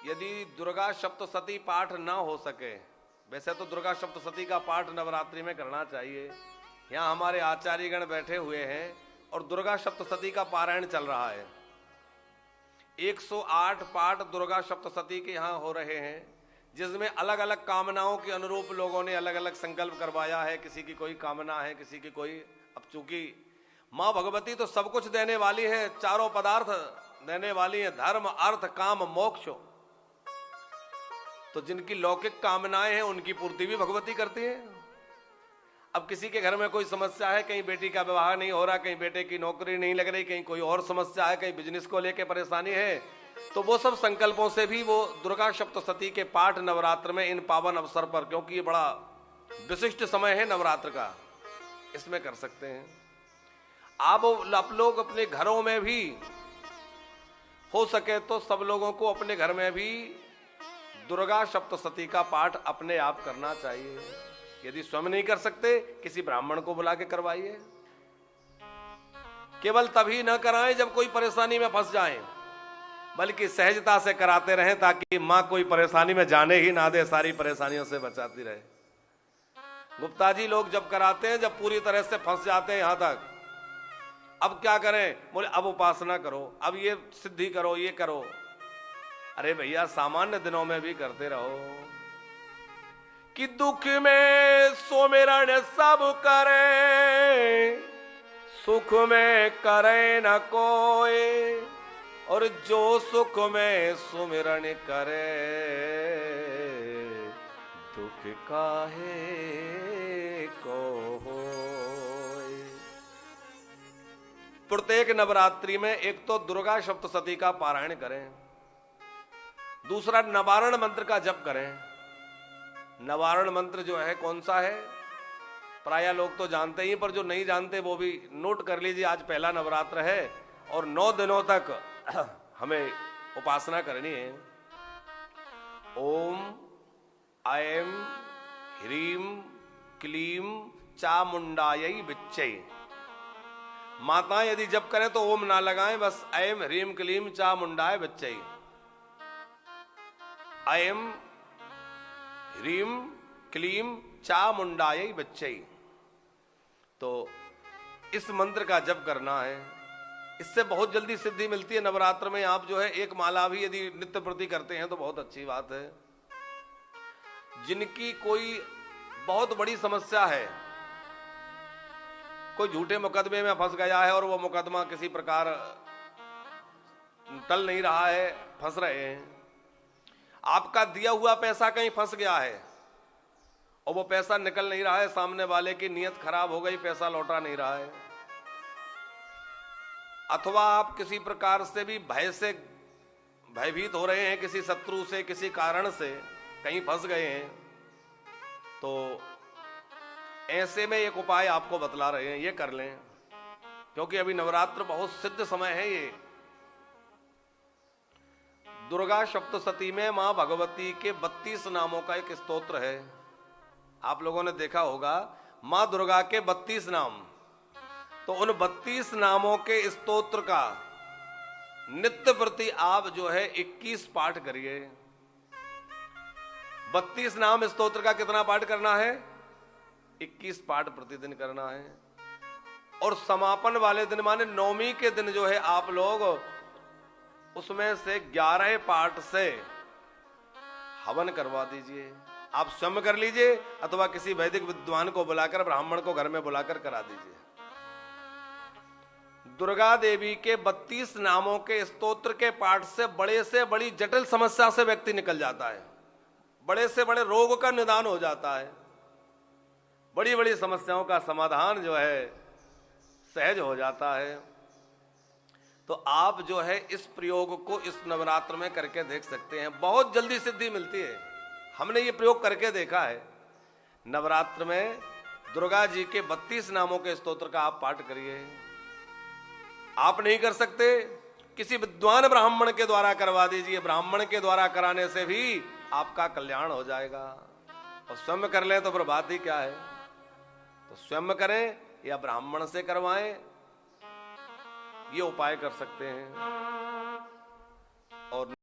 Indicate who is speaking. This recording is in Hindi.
Speaker 1: यदि दुर्गा सप्तशती पाठ ना हो सके, वैसे तो दुर्गा सप्तशती का पाठ नवरात्रि में करना चाहिए। यहाँ हमारे आचार्यगण बैठे हुए हैं और दुर्गा सप्तशती का पारायण चल रहा है। 108 पाठ दुर्गा सप्तशती के यहाँ हो रहे हैं, जिसमें अलग अलग कामनाओं के अनुरूप लोगों ने अलग अलग संकल्प करवाया है। किसी की कोई कामना है, किसी की कोई। अब चूंकि माँ भगवती तो सब कुछ देने वाली है, चारों पदार्थ देने वाली है, धर्म अर्थ काम मोक्ष। तो जिनकी लौकिक कामनाएं हैं उनकी पूर्ति भी भगवती करती है। अब किसी के घर में कोई समस्या है, कहीं बेटी का विवाह नहीं हो रहा, कहीं बेटे की नौकरी नहीं लग रही, कहीं कोई और समस्या है, कहीं बिजनेस को लेकर परेशानी है, तो वो सब संकल्पों से भी वो दुर्गा सप्तशती के पाठ नवरात्र में इन पावन अवसर पर, क्योंकि ये बड़ा विशिष्ट समय है नवरात्र का, इसमें कर सकते हैं। आप लोग अपने घरों में भी हो सके तो सब लोगों को अपने घर में भी दुर्गा सप्तशती का पाठ अपने आप करना चाहिए। यदि स्वयं नहीं कर सकते, किसी ब्राह्मण को बुला के करवाइए। केवल तभी न कराएं जब कोई परेशानी में फंस जाएं, बल्कि सहजता से कराते रहें, ताकि मां कोई परेशानी में जाने ही ना दे, सारी परेशानियों से बचाती रहे। गुप्ता जी लोग जब कराते हैं, जब पूरी तरह से फंस जाते हैं यहां तक, अब क्या करें? बोले अब उपासना करो, अब ये सिद्धि करो, ये करो। अरे भैया, सामान्य दिनों में भी करते रहो कि दुख में सुमिरन सब करे, सुख में करे न कोई, और जो सुख में सुमिरन करे, दुख काहे को होए। प्रत्येक नवरात्रि में एक तो दुर्गा सप्तशती का पारायण करें, दूसरा नवारण मंत्र का जप करें। नवारण मंत्र जो है कौन सा है, प्राय लोग तो जानते ही, पर जो नहीं जानते वो भी नोट कर लीजिए। आज पहला नवरात्र है और 9 दिनों तक हमें उपासना करनी है। ओम ऐं ह्रीं क्लीं चामुंडायै विच्चै। माता यदि जप करें तो ओम ना लगाएं, बस ऐं ह्रीं क्लीं चामुंडाय विच्चै, ऐं ह्रीं क्लीं चामुंडायै विच्चै। तो इस मंत्र का जप करना है, इससे बहुत जल्दी सिद्धि मिलती है। नवरात्र में आप जो है एक माला भी यदि नित्य प्रति करते हैं तो बहुत अच्छी बात है। जिनकी कोई बहुत बड़ी समस्या है, कोई झूठे मुकदमे में फंस गया है और वो मुकदमा किसी प्रकार टल नहीं रहा है, फंस रहे हैं, आपका दिया हुआ पैसा कहीं फंस गया है और वो पैसा निकल नहीं रहा है, सामने वाले की नीयत खराब हो गई, पैसा लौटा नहीं रहा है, अथवा आप किसी प्रकार से भी भय से भयभीत हो रहे हैं, किसी शत्रु से, किसी कारण से कहीं फंस गए हैं, तो ऐसे में एक उपाय आपको बतला रहे हैं, ये कर लें। क्योंकि अभी नवरात्र बहुत सिद्ध समय है। ये दुर्गा सप्तशती में मां भगवती के 32 नामों का एक स्तोत्र है। आप लोगों ने देखा होगा मां दुर्गा के 32 नाम, तो उन 32 नामों के स्तोत्र का नित्य प्रति आप जो है 21 पाठ करिए। 32 नाम स्तोत्र का कितना पाठ करना है? 21 पाठ प्रतिदिन करना है। और समापन वाले दिन माने नवमी के दिन जो है आप लोग उसमें से 11 पाठ से हवन करवा दीजिए। आप स्वयं कर लीजिए अथवा किसी वैदिक विद्वान को बुलाकर, ब्राह्मण को घर में बुलाकर करा दीजिए। दुर्गा देवी के 32 नामों के स्तोत्र के पाठ से बड़ी जटिल समस्या से व्यक्ति निकल जाता है, बड़े से बड़े रोग का निदान हो जाता है, बड़ी बड़ी समस्याओं का समाधान जो है सहज हो जाता है। तो आप जो है इस प्रयोग को इस नवरात्र में करके देख सकते हैं, बहुत जल्दी सिद्धि मिलती है। हमने ये प्रयोग करके देखा है। नवरात्र में दुर्गा जी के 32 नामों के स्तोत्र का आप पाठ करिए। आप नहीं कर सकते, किसी विद्वान ब्राह्मण के द्वारा करवा दीजिए। ब्राह्मण के द्वारा कराने से भी आपका कल्याण हो जाएगा। और स्वयं कर लें तो फिर बात ही क्या है। तो स्वयं करें या ब्राह्मण से करवाएं, ये उपाय कर सकते हैं। और